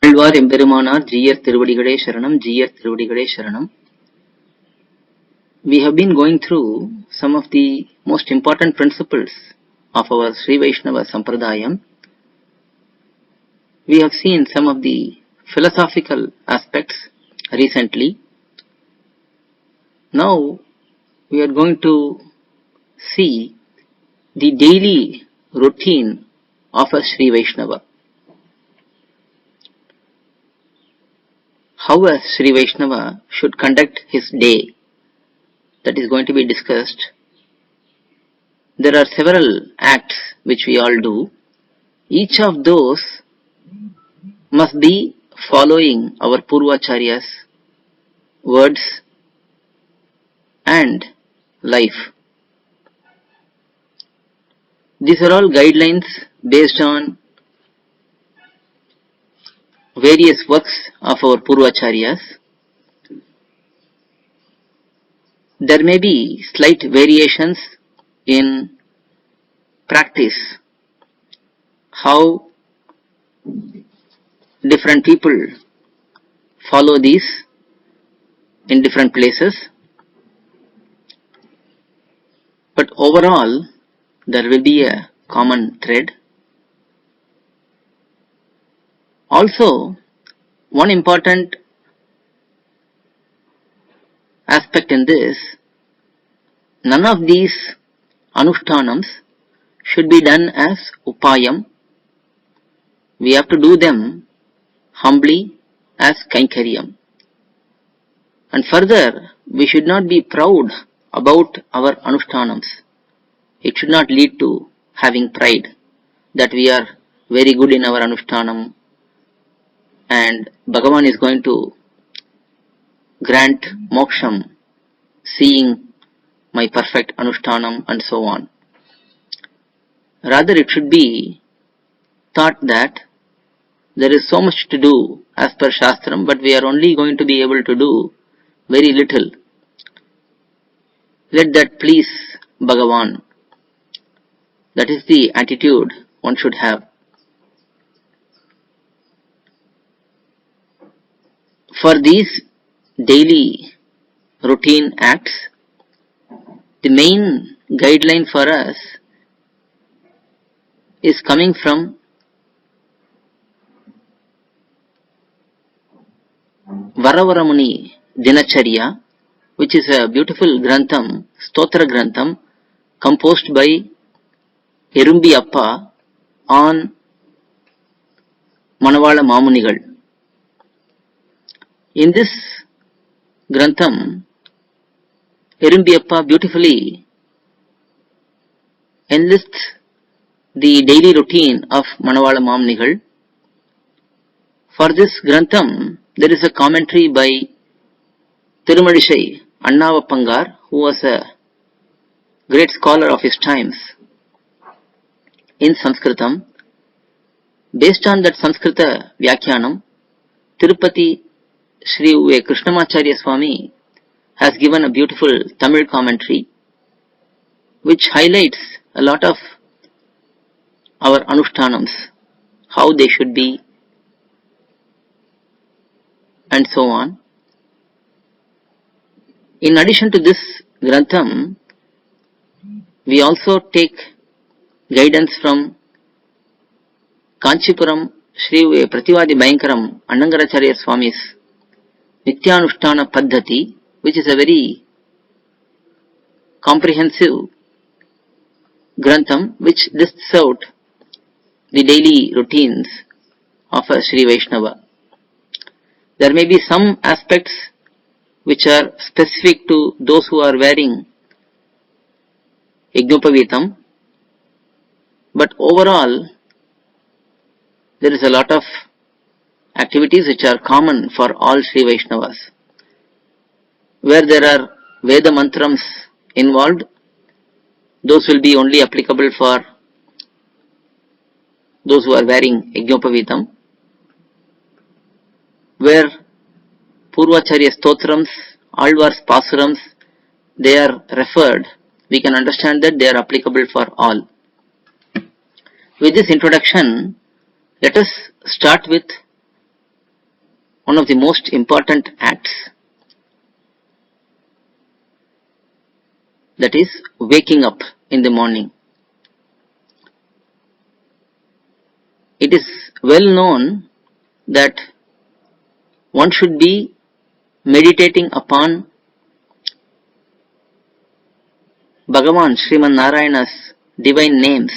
ஆழ்வார் எம்பெருமானார் ஜீயர் திருவடிகளே சரணம், ஜீயர் திருவடிகளே சரணம். We have been going through some of the most important principles of our Sri Vaishnava Sampradayam. We have seen some of the philosophical aspects recently. Now we are going to see the daily routine of a Sri Vaishnava. How a Sri Vaishnava should conduct his day, that is going to be discussed. There are several acts which we all do. Each of those must be following our Purvacharya's words and life. These are all guidelines based on various works of our Purvacharyas. There may be slight variations in practice, how different people follow these in different places, but overall there will be a common thread. Also, one important aspect in this, none of these anushtanams should be done as upayam. We have to do them humbly as kainkaryam. And further, we should not be proud about our anushtanams. It should not lead to having pride that we are very good in our anushtanam and Bhagavan is going to grant moksham seeing my perfect anushtanam and so on. Rather, it should be thought that there is so much to do as per Shastram, but we are only going to be able to do very little. Let that please Bhagavan. That is the attitude one should have. For these daily routine acts, the main guideline for us is coming from Varavaramuni Dinacharya, which is a beautiful grantham, Stotra Grantham, composed by Irumbi Appa on Manavala Mamunigal. In this grantham, Irumbi Appa beautifully enlists the daily routine of Manavala Mamunigal. For this grantham, there is a commentary by Tirumalizhai Annavapangar, who was a great scholar of his times in Sanskritam. Based on that Sanskrita Vyakhyanam, Tirupati Sri U.A. Krishnamacharya Swami has given a beautiful Tamil commentary which highlights a lot of our anushtanams, how they should be and so on. In addition to this grantham, we also take guidance from Kanchipuram Sri U.A. Prativadi Bhayankaram Annangaracharya Swami's Nityanushtana Paddhati, which is a very comprehensive grantham which lists out the daily routines of a Sri Vaishnava. There may be some aspects which are specific to those who are wearing Yajnopavitam, but overall there is a lot of activities which are common for all Sri Vaishnavas. Where there are Veda mantrams involved, those will be only applicable for those who are wearing Yajnopavitam. Where Purvacharya Stotrams, Alvar's Pasurams, they are referred, we can understand that they are applicable for all. With this introduction, let us start with one of the most important acts, that is waking up in the morning. It is well known that one should be meditating upon Bhagavan Sriman Narayana's divine names,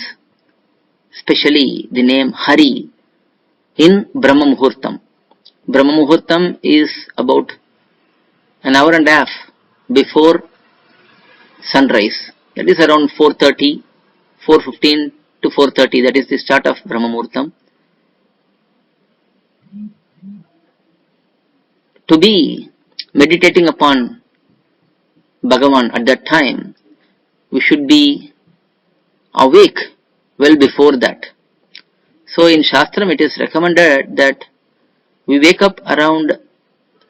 especially the name Hari, in Brahma Muhurtam. Brahma Muhurtam is about an hour and a half before sunrise. That is around 4:30, 4:15 to 4:30. That is the start of Brahma Muhurtam. To be meditating upon Bhagavan at that time, we should be awake well before that. So in Shastram it is recommended that we wake up around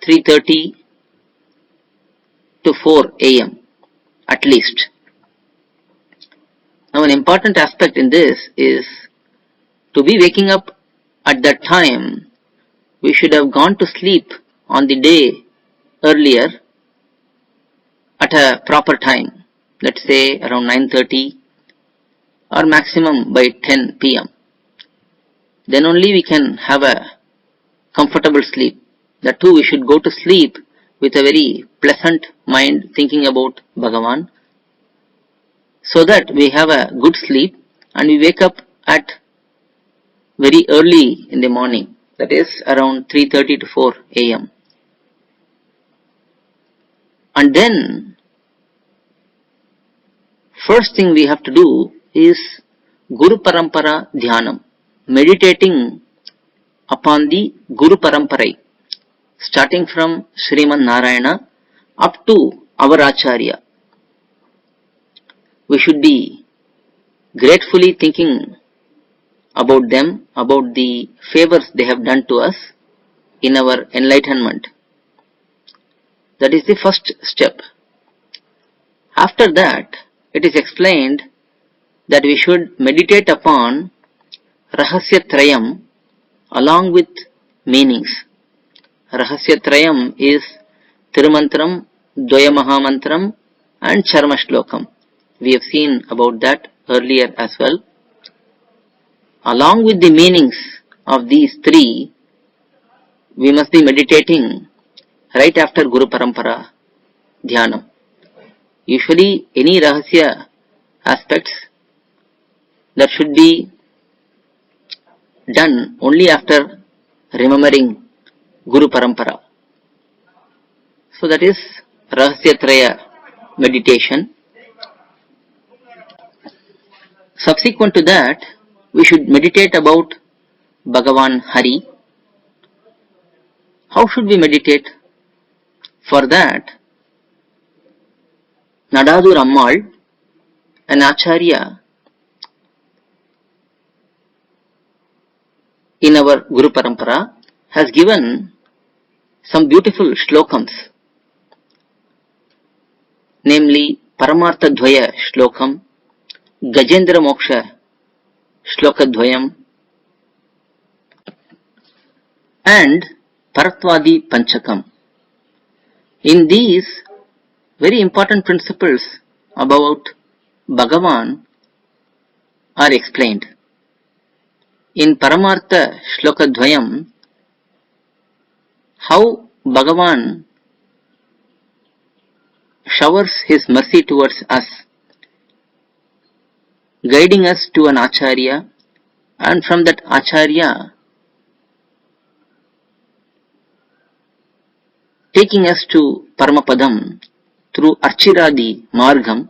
3:30 to 4 a.m. at least. Now an important aspect in this is to be waking up at that time, we should have gone to sleep on the day earlier at a proper time, let's say around 9:30 or maximum by 10 p.m. Then only we can have a comfortable sleep. That too, we should go to sleep with a very pleasant mind, thinking about Bhagavan, so that we have a good sleep and we wake up at very early in the morning, that is around 3:30 to 4 a.m. And then first thing we have to do is Guru Parampara Dhyanam, meditating upon the Guru Paramparai, starting from Sriman Narayana up to our Acharya. We should be gratefully thinking about them, about the favors they have done to us in our enlightenment. That is the first step. After that, it is explained that we should meditate upon Rahasya Trayam along with meanings. Rahasya Trayam is Tirumantram, Dvaya Mahamantram and Charma Shlokam. We have seen about that earlier as well. Along with the meanings of these three, we must be meditating right after Guru Parampara Dhyanam. Usually any Rahasya aspects that should be done only after remembering Guru Parampara. So that is Rahasya Traya meditation. Subsequent to that, we should meditate about Bhagavan Hari. How should we meditate? For that, Nadadur Ammal, an Acharya in our Guru Parampara, has given some beautiful shlokams, namely Paramartha Dvaya Shlokam, Gajendra Moksha Shlokadvayam and Paratvadi Panchakam. In these, very important principles about Bhagavan are explained. In Paramartha Shlokadvayam, how Bhagavan showers his mercy towards us, guiding us to an Acharya, and from that Acharya taking us to Paramapadam through Archiradi Margam,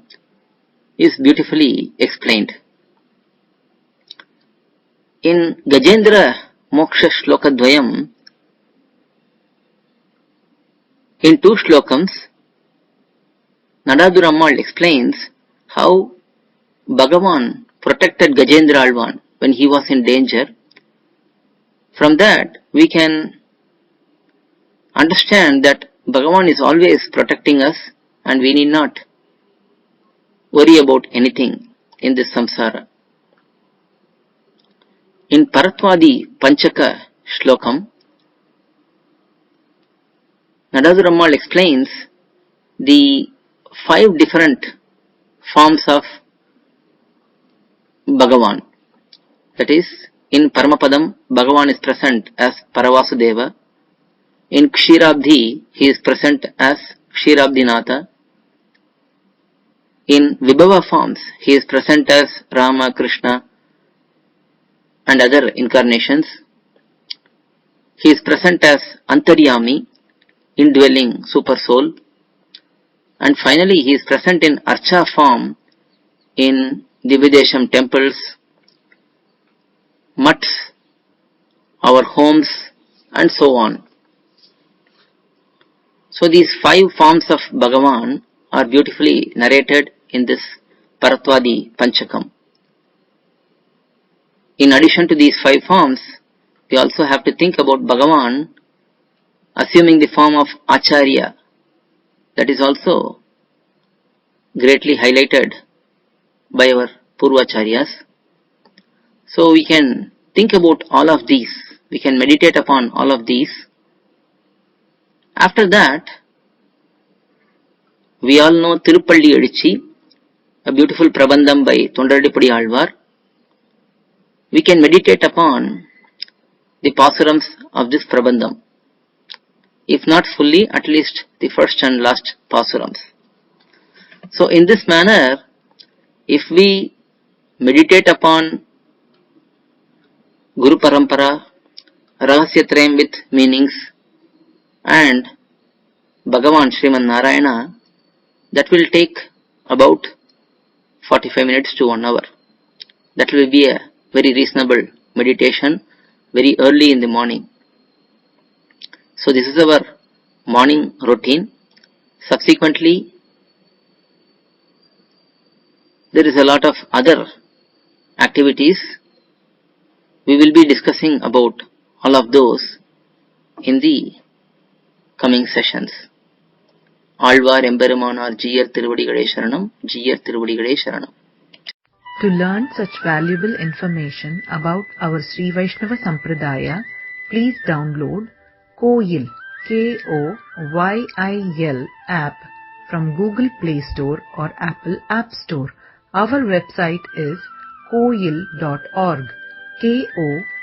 is beautifully explained. In Gajendra Moksha Shlokadvayam, in 2 shlokams, Nadadur Ammal explains how Bhagavan protected Gajendra Alvan when he was in danger. From that, we can understand that Bhagavan is always protecting us and we need not worry about anything in this samsara. In Paratvadi Panchaka Shlokam, Nadadhur Ammal explains the 5 different forms of Bhagavan. That is, in Paramapadam, Bhagavan is present as Paravasudeva. In Kshirabdhi, he is present as Kshirabdhinatha. In Vibhava forms, he is present as Rama, Krishna, and other incarnations. He is present as Antaryami, indwelling super soul. And finally, he is present in Archa form in Divyadesham temples, mutts, our homes, and so on. So these 5 forms of Bhagavan are beautifully narrated in this Paratvadi Panchakam. In addition to these 5 forms, we also have to think about Bhagavan assuming the form of Acharya. That is also greatly highlighted by our Purvacharyas. So we can think about all of these. We can meditate upon all of these. After that, we all know Tirupalli Adichi, a beautiful Prabandham by Tondaradipudi Alvar. We can meditate upon the pasurams of this Prabandham. If not fully, at least the first and last pasurams. So in this manner, if we meditate upon Guru Parampara, Rahasyatrayam with meanings, and Bhagavan Sriman Narayana, that will take about 45 minutes to 1 hour. That will be a very reasonable meditation very early in the morning. So this is our morning routine. Subsequently, there is a lot of other activities. We will be discussing about all of those in the coming sessions. Alvar Emberumanar Jiyar Tiruvadigalai Sharanam, Jiyar Tiruvadigalai Sharanam. To learn such valuable information about our Sri Vaishnava Sampradaya, please download Koyil, K-O-Y-I-L app from Google Play Store or Apple App Store. Our website is koyil.org, Koyil.org.